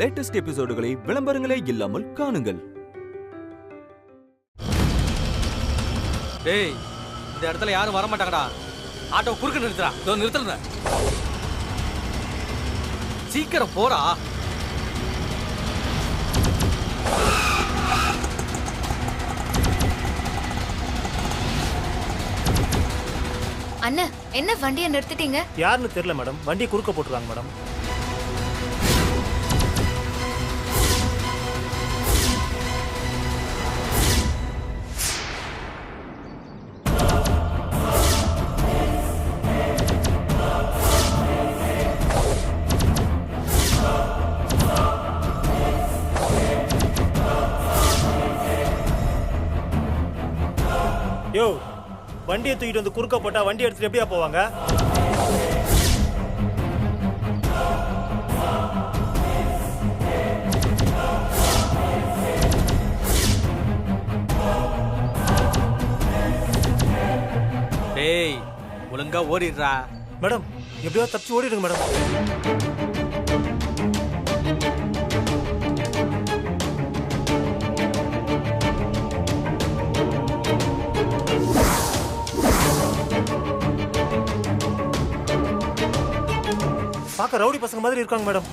Latest எபிசோடுகளை விளம்பரங்களே இல்லாமல் காணுங்கள். டேய், இந்த இடத்துல யாரும் வர மாட்டாங்கடா. ஆட்டோ குறுக்க நிறுத்துறா. இதோ நிறுத்தல. சீக்கிரம் போடா. அண்ணா, என்ன வண்டியை நிறுத்திட்டீங்க? யாருன்னு தெரியல மேடம். வண்டியை குறுக்க போட்டுருக்காங்க மேடம். யோ, வண்டியை தூக்கிட்டு வந்து குறுக்க போட்டா வண்டி எடுத்துட்டு எப்படியா போவாங்க? டேய், ஒழுங்கா ஓடிடுறா. மேடம், எப்படியோ தப்பிச்சு ஓடிடுங்க மேடம். பார்க்க ரவுடி பசங்க மாதிரி இருக்காங்க மேடம்.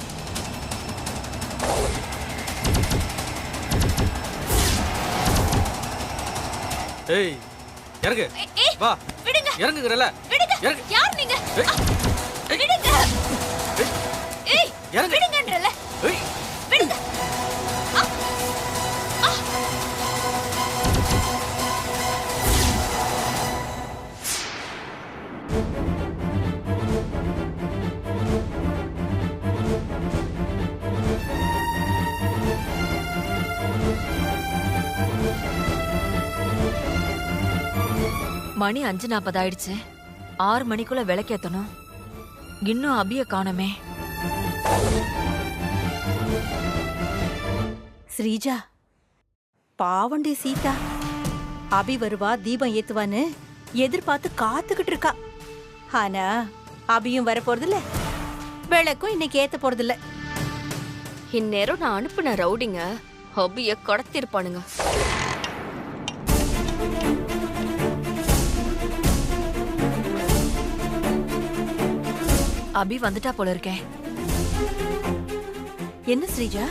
ஏய், இறங்கு. வா, விடுங்க. இறங்குங்கறல. விடுங்க. இறங்கு. யார் நீங்க? விடுங்க. ஏய், இறங்கு. விடுங்கன்றல. ஏய், விடுங்க. மணி 5:40 ஆயிடுச்சு. 6 மணிக்குள்ள விளக்கேத்தணும். இன்னும் அபிய காணோமே. ஸ்ரீஜா, பாவண்டி சீதா, அபி வருவா தீபம் ஏத்துவான்னு எதிர்பார்த்து காத்துக்கிட்டு இருக்கா. ஆனா அபியும் வர போறதில்ல, விளக்கும் இன்னைக்கு ஏத்த போறதில்ல. இந்நேரம் நான் அனுப்புன ரவுடிங்க அபிய கடத்திருப்பானுங்க. அபி வந்துட்டா போல இருக்கேன். என்ன ஸ்ரீஜா,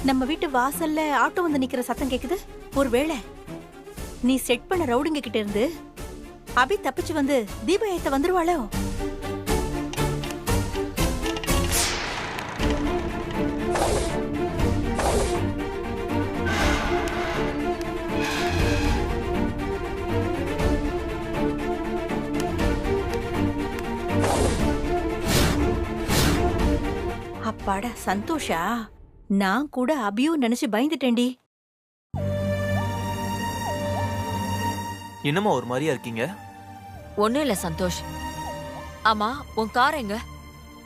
நம்ம வீட்டு வாசல்ல ஆட்டோ வந்து நிக்கிற சத்தம் கேக்குது. ஒருவேளை நீ செட் பண்ண ரவுடிங்க கிட்ட இருந்து அபி தப்பிச்சு வந்து தீபம் ஏத்த வந்துருவாளோ? அப்பாடா சந்தோஷா, நான் கூட அபியும் நினைச்சு பயந்துட்டேன்டி. என்னம்மா ஒரு மாதிரியா இருக்கீங்க? ஒண்ணும் இல்ல சந்தோஷ். ஆமா, உன் கார் எங்க?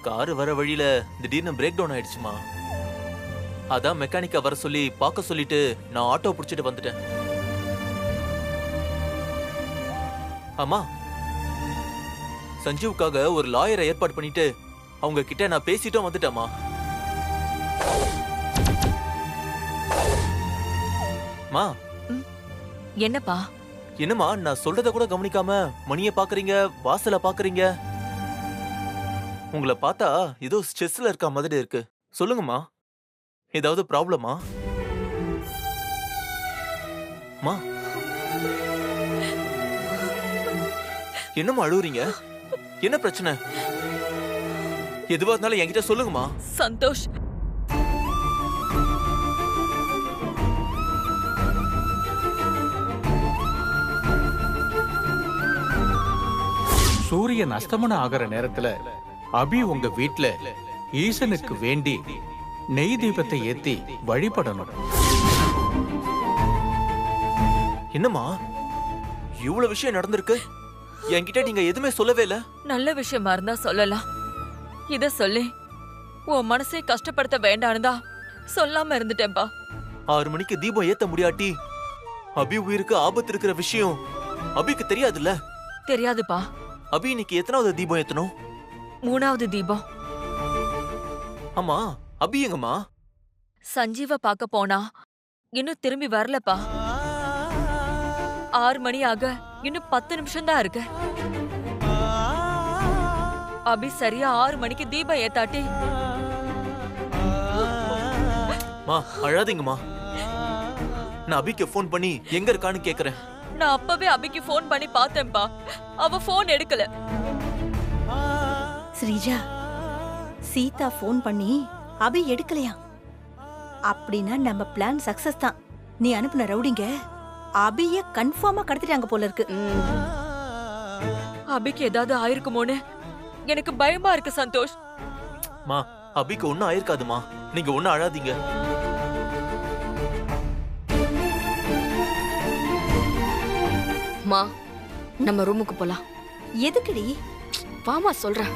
காரு வர வழியில திடீர்னு பிரேக் டவுன் ஆயிடுச்சுமா. அதான் மெக்கானிக்கா வர சொல்லி பார்க்க சொல்லிட்டு நான் ஆட்டோ புடிச்சிட்டு வந்துட்டேன். ஆமா, சஞ்சீவுக்காக ஒரு லாயரை ஏற்பாடு பண்ணிட்டு அவங்க கிட்ட நான் பேசிட்டும் வந்துட்டேமா. மா, என்னப்பா? என்னம்மா நான் சொல்றத கூட கவனிக்காம மணியை பாக்குறீங்க, வாசல பாக்குறீங்க? உங்களை பார்த்தா ஏதோ ஸ்ட்ரெஸ்ல இருக்க மாதிரி இருக்கு. சொல்லுங்கம்மா, ஏதாவது ப்ராப்ளமா? மா, என்னம்மா அழுவுறீங்க? என்ன பிரச்சனை? எதுவா இருந்தாலும் என்கிட்ட சொல்லுங்கம்மா. சந்தோஷ், சூரியன் அஸ்தமனம் ஆகிற நேரத்துல அபி உங்க வீட்ல ஈசனுக்கு வேண்டி நெய் தீபத்தை ஏத்தி வழிபடணும். என்னம்மா இவ்வளவு விஷயம் நடந்திருக்கு, என்கிட்ட நீங்க எதுவுமே சொல்லவே இல்ல. நல்ல விஷயமா இருந்தா சொல்லலாம். இத சொல்லி உன் மனசை கஷ்டப்படுத்த வேண்டான்னு சொல்லாம இருந்துட்டேன்பா. 6 மணிக்கு தீபம் ஏத்த முடியாட்டி அபி உயிருக்கு ஆபத்து இருக்கிற விஷயம் அபிக்கு தெரியாதுல்ல? தெரியாதுப்பா. அபி இன்னைக்கு எத்தனாவது தீபம் ஏத்தணும்? 3வது தீபம். ஆமா, அபி எங்கம்மா? சஞ்சீவ பார்க்க போனா இன்னும் திரும்பி வரலப்பா. 6 மணி ஆக இன்னும் 10 நிமிஷம் தான் இருக்கு. அபி சரியா 6 மணிக்கு தீபம் ஏத்தாட்டி. மா அழாதீங்கம்மா. நான் அபிக்கு ஃபோன் பண்ணி எங்க இருக்கான்னு கேக்குறேன். நான் அப்பவே அபிக்கு ஃபோன் பண்ணி பார்த்தேன்பா. அவ ஃபோன் எடுக்கல. ஸ்ரீஜா, சீதா ஃபோன் பண்ணி அபி எடுக்கலையா? அப்படின்னா நம்ம பிளான் சக்சஸ் தான். நீ அனுப்புன ரவுடிங்க அபிய கன்ஃபார்மா கடத்திட்டாங்க போல இருக்கு. அபிக்கு ஏதாவது ஆயிருக்குமோன்னு எனக்கு பயமா இருக்கு சந்தோஷ். மா அபிக்கு ஒண்ணும் ஆயிருக்காதுமா, நீங்க ஒண்ணும் அழாதீங்க. மா நம்ம ரூமுக்கு போலாம். எதுக்குடி? வாமா சொல்றேன்.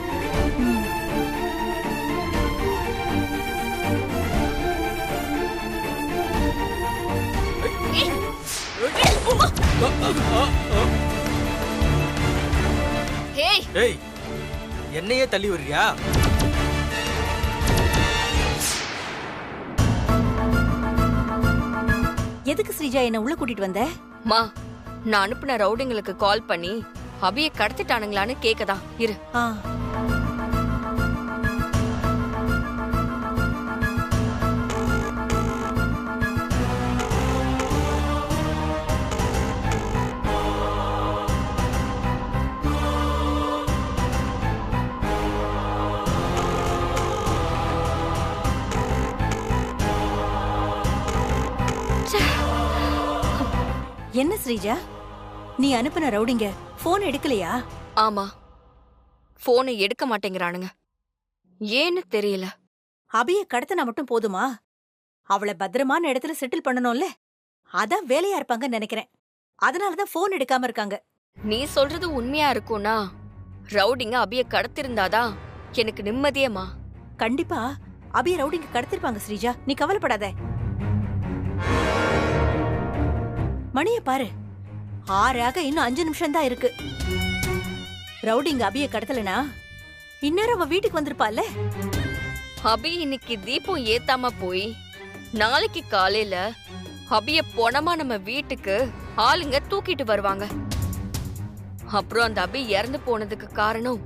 ஏய் ஏய் என்னையே தள்ளி வர்றியா? எதுக்கு ஸ்ரீஜா என்ன உள்ள கூட்டிட்டு வந்த? மா நான் அனுப்புன ரவுடிங்களுக்கு கால் பண்ணி அபிய கடத்திட்டானுங்களான்னு கேக்கதா இரு. ஆ, என்ன ஸ்ரீஜா, நீ அனுப்புன ரவுடிங்க போன் எடுக்கலையா? ஆமா, போனை எடுக்க மாட்டேங்கிறானுங்க. ஏன்னு தெரியல. அபிய கடத்தினா மட்டும் போதுமா? அவளை பத்திரமான இடத்துல செட்டில் பண்ணணும்ல. அதான் வேலையா இருப்பாங்கன்னு நினைக்கிறேன். அதனாலதான் போன் எடுக்காம இருக்காங்க. நீ சொல்றது உண்மையா இருக்கும்னா ரவுடிங்க அபிய கடத்திருந்தாதான் எனக்கு நிம்மதியேமா. கண்டிப்பா அபிய ரவுடிங்க கடத்திருப்பாங்க ஸ்ரீஜா, நீ கவலைப்படாத. மணிய பாரு, 6 இன்னும் 5 நிமிஷம் தான் இருக்கு. ரவுடிங்க அபிய கடத்தலனா இந்நேரம் அவ வீட்டுக்கு வந்திருப்பால. அபி இன்னைக்கு தீபம் ஏத்தாம போய் நாளைக்கு காலையில அபிய பொணமா நம்ம வீட்டுக்கு ஆளுங்க தூக்கிட்டு வருவாங்க. அப்புறம் அந்த அபி இறந்து போனதுக்கு காரணம்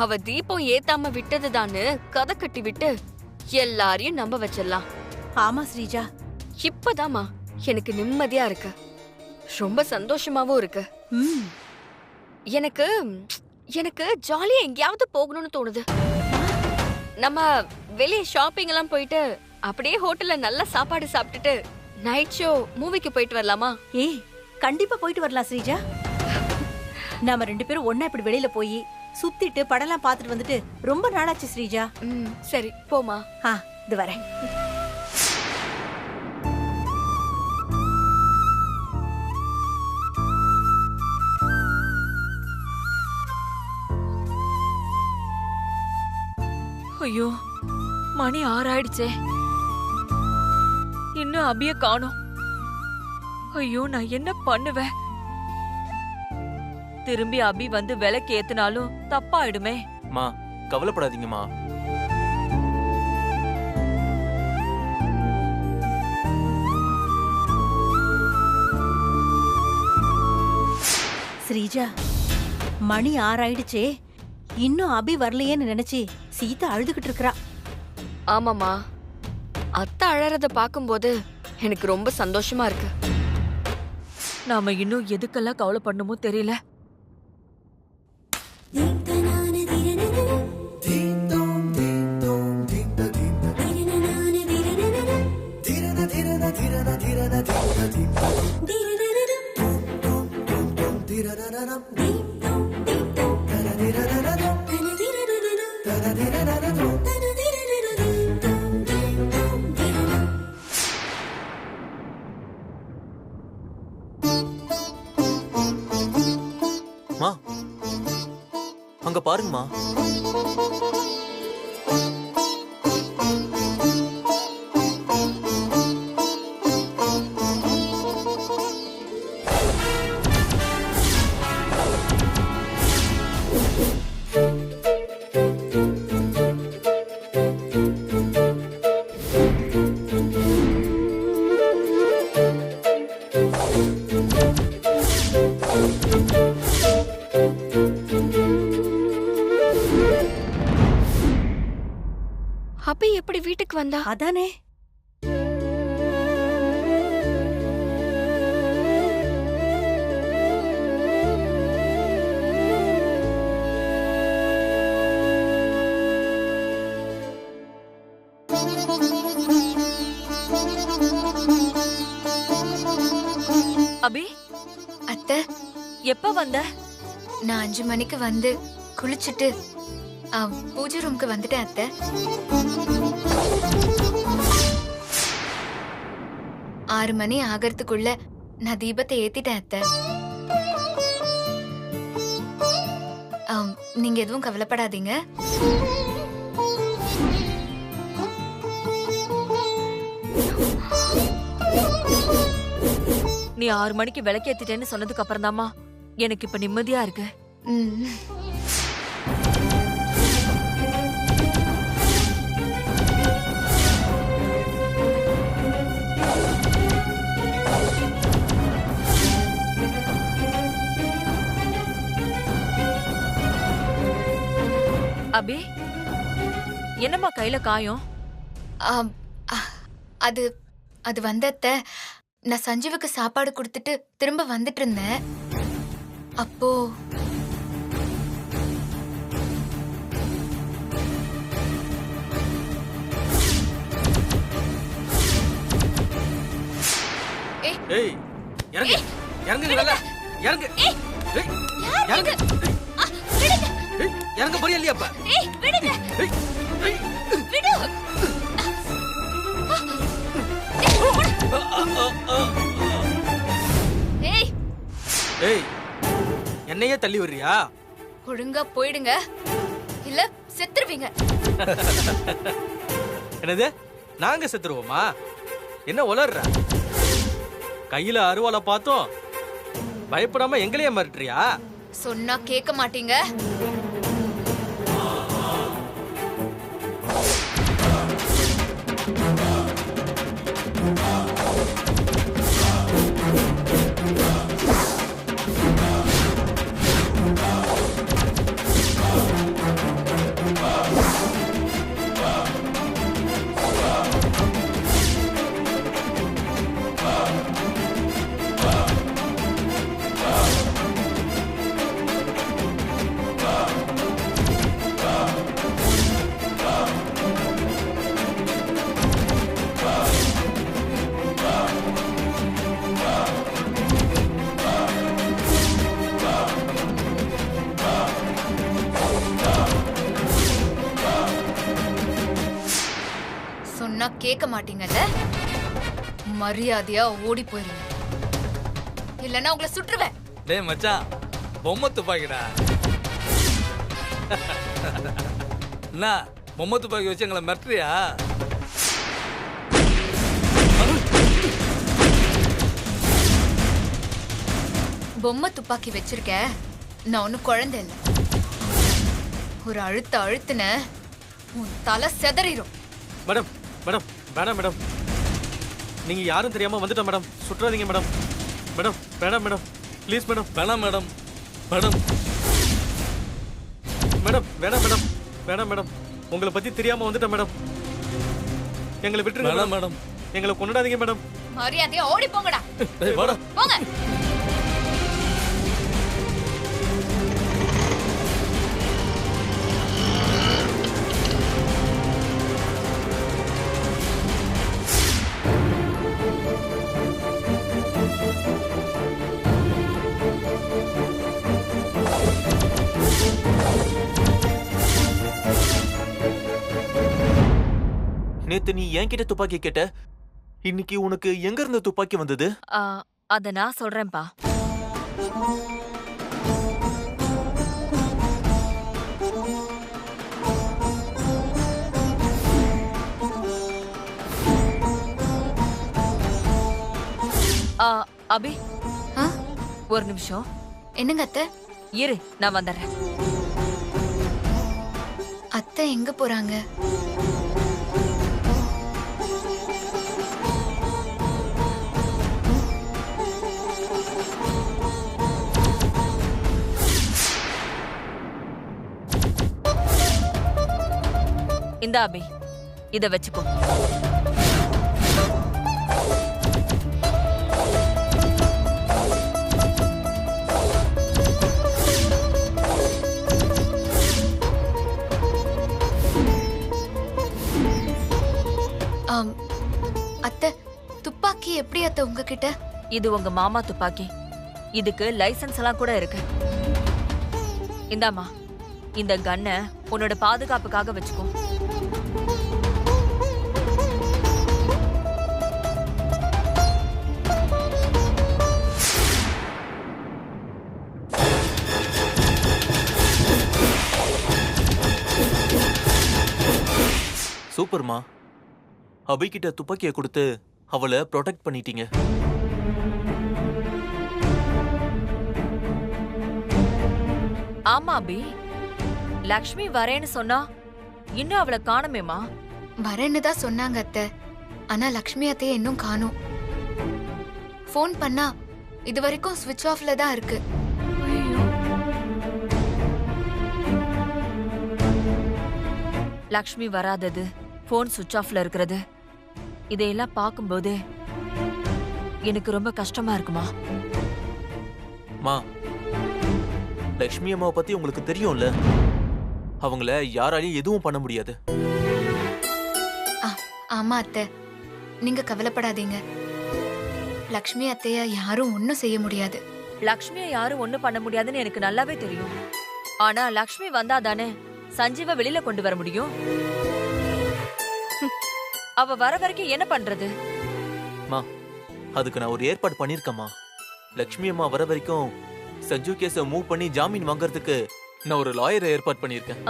அவ தீபம் ஏத்தாம விட்டதுதான்னு கதை கட்டி விட்டு எல்லாரையும் நம்ப வச்சிடலாம். ஆமா ஸ்ரீஜா, இப்பதாமா எனக்கு நிம்மதியா இருக்கு, ரொம்ப சந்தோஷமாவும் இருக்கு. எனக்கு எனக்கு ஜாலியா எங்கேயாவது போகணும்னு தோணுது. நம்ம வெளியே ஷாப்பிங் எல்லாம் போயிட்டு அப்படியே ஹோட்டல்ல நல்ல சாப்பாடு சாப்பிட்டுட்டு நைட் ஷோ மூவிக்கு போயிட்டு வரலாமா? ஏய் கண்டிப்பா போயிட்டு வரலாம் ஸ்ரீஜா. நாம 2 பேரும் ஒண்ணா இப்படி வெளியில போய் சுத்திட்டு படம்லாம் பார்த்துட்டு வந்துட்டு ரொம்ப நாளாச்சு ஸ்ரீஜா. சரி போமா. இது வரேன். ஐயோ, மணி 6 ஆயிடுச்சே, இன்னும் அபிய காணோம். ஐயோ, நான் என்ன பண்ணுவேன்? திரும்பி அபி வந்து விலைக்கு ஏத்துனாலும் தப்பாயிடுமே. மா கவலைப்படாதீங்கம்மா. ஸ்ரீஜா, மணி 6 ஆயிடுச்சே, இன்னும் அபி வரலையேன்னு நினைச்சு சீதா அழுதுகிட்டு இருக்கறா. ஆமாமா, அத்தை அழறத பாக்கும்போது எனக்கு ரொம்ப சந்தோஷமா இருக்கு. நாம இன்னும் எதுக்கெல்லாம் கவலைப்படணுமோ தெரியல. மா அங்க பாருங்கம்மா. அபி எப்படி வீட்டுக்கு வந்தா? அதானே. அபி, அத்தை, எப்ப வந்த? நான் 5 மணிக்கு வந்து குளிச்சுட்டு பூஜை ரூமுக்கு வந்துட்டேன் அத்தை. 6 மணி ஆகிறதுக்குள்ள நான் தீபத்தை ஏத்திட்டேன் அத்தை. நீங்க எதுவும் கவலைப்படாதீங்க. நீ 6 மணிக்கு விளக்கேத்திட்டேன்னு சொன்னதுக்கு அப்புறம் தாமா எனக்கு இப்ப நிம்மதியா இருக்கு. அபி, என்னம்மா கையில காயம்? அது அது வந்தத்த நான் சஞ்சீவுக்கு சாப்பாடு கொடுத்துட்டு திரும்ப வந்துட்டு இருந்தேன். அப்போ ஏய் இறங்கு இறங்கு நல்லா இறங்கு. ஏய் இறங்கு. ஏய் இறங்க போறியா இல்லையா அப்ப? ஏய் விடுங்க. ஏய் விடு. ஏய் ஏய் என்னையே தள்ளி வர்றியா? ஒழுங்கா போயிடுங்க இல்ல செத்துருவீங்க. என்னது? நாங்க செத்துருவோமா? என்ன உளர்ற? கையில அருவாளை பார்த்தோம் பயப்படாம எங்களையே மிரட்டுறியா? சொன்னா கேட்க மாட்டீங்க. சொன்னா கேட்க மாட்டீங்கல்ல, மரியாதையா ஓடி போயிருங்க இல்லன்னா உங்களை சுற்றுவேன். டேய் மச்சான், பொம்மை துப்பாக்கிடா. என்ன பொம்மை துப்பாக்கி வச்சு எங்களை மிரட்டுறியா? பொம்மை துப்பாக்கி வச்சிருக்க, நான் ஒன்னும் குழந்தை இல்லை. ஒரு அழுத்துன உன் தலை செதறிடும். மேடம் மேடம் வேணாம் மேடம், நீங்க யாரும் தெரியாம வந்துட்டோம் மேடம், சுற்றாதீங்க மேடம். மேடம் வேணாம் மேடம், ப்ளீஸ் மேடம். வேணாம் மேடம். மேடம் மேடம் வேணாம் மேடம், வேணாம் மேடம், உங்களை பத்தி தெரியாம வந்துட்டோம் மேடம், எங்களை விட்டுருங்க வேணாம் மேடம். மேடம். எங்களை கொண்டாடாதீங்க மேடம். மரியாதையா ஓடி போங்கடா. டேய் வாடா. போங்க. நேத்து நீ என்கிட்ட துப்பாக்கி கேட்ட, இன்னைக்கு உனக்கு எங்க இருந்து துப்பாக்கி வந்தது? அத நான் சொல்றேன்பா. அபி, ஒரு நிமிஷம். என்னங்க அத்தை? இரு, நான் வந்துடுறேன். அத்தை எங்க போறாங்க? இந்த அபி, இத வச்சுக்கோ. அத்தை, துப்பாக்கி எப்படி அத்தை உங்ககிட்ட? இது உங்க மாமா துப்பாக்கி. இதுக்கு லைசென்ஸ் எல்லாம் கூட இருக்கு. இந்தாமா, இந்த கன்னை உன்னோட பாதுகாப்புக்காக வச்சுக்கோ. சூப்பர்மா. அபிகிட்ட துப்பாக்கியை கொடுத்து அவளை ப்ரொடெக்ட் பண்ணிட்டீங்க. ஆமா அபி, லக்ஷ்மி வரேன்னு சொன்னா இன்னும் அவளை காணுமேமா. வரேன்னு தான் சொன்னாங்க அத்தை. ஆனா லக்ஷ்மி அத்தைய இன்னும் காணோம். ஃபோன் பண்ணா இது வரைக்கும் ஸ்விட்ச் ஆஃப்ல தான் இருக்கு. லக்ஷ்மி வராதது, போன் சுவிட்ச் ஆஃப்ல இருக்கிறது, இதையெல்லாம் பார்க்கும்போது எனக்கு ரொம்ப கஷ்டமா இருக்குமா. மா, லக்ஷ்மி அம்மாவை பத்தி உங்களுக்கு தெரியும்ல, அவங்கள யாராலையும் எதுவும் பண்ண முடியாது. ஆமா அத்தை, நீங்க கவலைப்படாதீங்க. லக்ஷ்மி அத்தைய யாரும் ஒன்னும் செய்ய முடியாது. லக்ஷ்மியை யாரும் ஒண்ணும் பண்ண முடியாதுன்னு எனக்கு நல்லாவே தெரியும். ஆனா லக்ஷ்மி வந்தா தானே சஞ்சீவ வெளியில கொண்டு வர முடியும். அவ வர வரைக்கும் என்ன பண்றது? மா, அதுக்கு நான் ஒரு ஏற்பாடு பண்ணிருக்கேம்மா. லக்ஷ்மி அம்மா வர வரைக்கும் சஞ்சு கேஸ மூவ் பண்ணி ஜாமீன் வாங்குறதுக்கு நான் ஒரு லாயரை ஏற்பாடு பண்ணிருக்கேன்.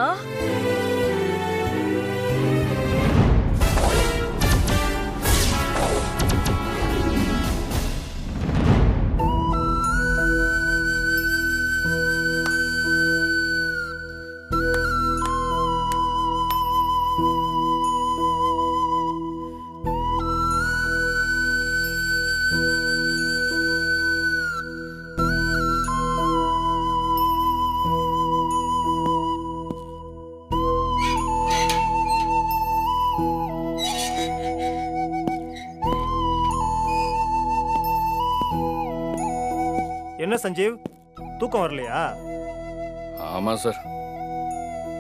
என்ன சஞ்சீவ், தூக்கம் வரலையா? ஆமா சார்,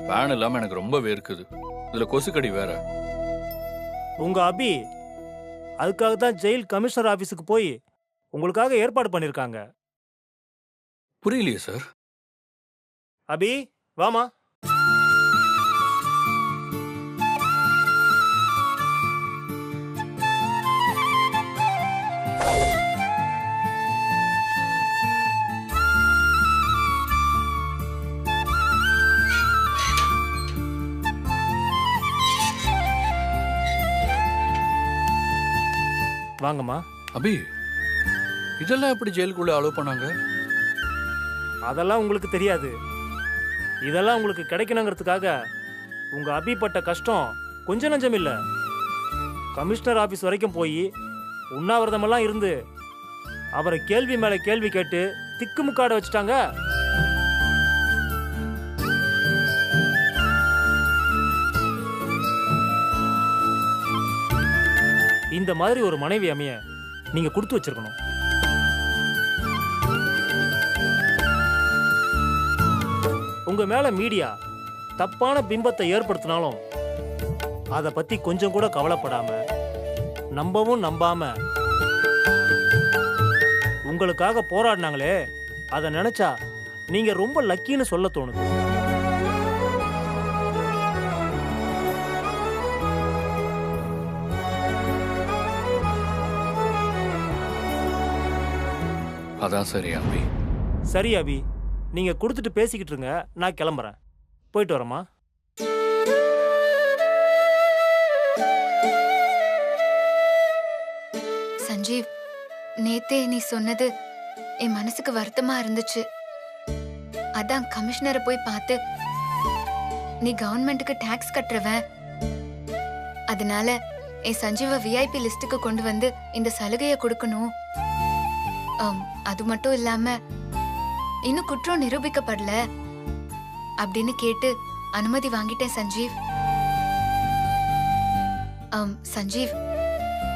ஃபேன் இல்லாம எனக்கு ரொம்ப வேர்க்குது. இதுல கொசுக்கடி வேற. உங்க அபி அதுக்காக தான் ஜெயில் கமிஷனர் ஆபீஸுக்கு போய் உங்களுக்காக ஏற்பாடு பண்ணிருக்காங்க. புரியலையே சார். அபி வாமா. வாங்கம்மா. அபி, இதெல்லாம் எப்படி ஜெயிலுக்குள்ள அலோவ் பண்ணாங்க? அதெல்லாம் உங்களுக்கு தெரியாது. இதெல்லாம் உங்களுக்கு கிடைக்கணுங்கிறதுக்காக உங்க அபி பட்ட கஷ்டம் கொஞ்சம் நஞ்சம் இல்ல. கமிஷனர் ஆபீஸ் வரைக்கும் போய் உண்ணாவிரதமெல்லாம் இருந்து அவரை கேள்வி மேல கேள்வி கேட்டு திக்குமுக்காட வச்சுட்டாங்க. இந்த மாதிரி ஒரு மனைவி அமைய நீங்க கொடுத்து வச்சிருக்கணும். உங்க மேல மீடியா தப்பான பிம்பத்தை ஏற்படுத்தினாலும் அதை பத்தி கொஞ்சம் கூட கவலைப்படாம, நம்பவும் நம்பாம உங்களுக்காக போராடினாங்களே, அதை நினைச்சா நீங்க ரொம்ப லக்கின்னு சொல்ல தோணுது. அதான் சரி அபி. சரி அபி, நீங்க கொடுத்துட்டு பேசிக்கிட்டு இருங்க, நான் கிளம்புறேன். போயிட்டு வரேம்மா. சஞ்சீவ், நேத்தே நீ சொன்னது என் மனசுக்கு வருத்தமா இருந்துச்சு. அதான் கமிஷனரை போய் பார்த்து, நீ கவர்மெண்ட்டுக்கு டாக்ஸ் கட்டுறவன், அதனால என் சஞ்சீவ விஐபி லிஸ்டுக்கு கொண்டு வந்து இந்த சலுகையை கொடுக்கணும். அது மட்டும் இல்லாம இன்னும் குற்றம் நிரூபிக்கப்படல அப்படின்னு கேட்டு அனுமதி வாங்கிட்டேன் சஞ்சீவ். சஞ்சீவ்,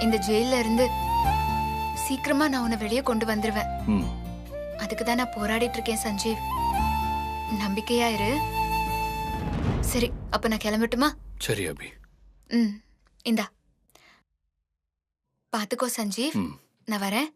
இந்த ஜெயில இருந்து சீக்கிரமா நான் உன்னை வெளியே கொண்டு வந்துருவேன். ம் அதுக்கு தான் நான் போராடிட்டு இருக்கேன் சஞ்சீவ். நம்பிக்கையா இரு. சரி, அப்ப நான் கிளம்பட்டுமா? சரி அபி. இந்தா பாத்துக்கோ சஞ்சீவ். ம் நான் வரேன்.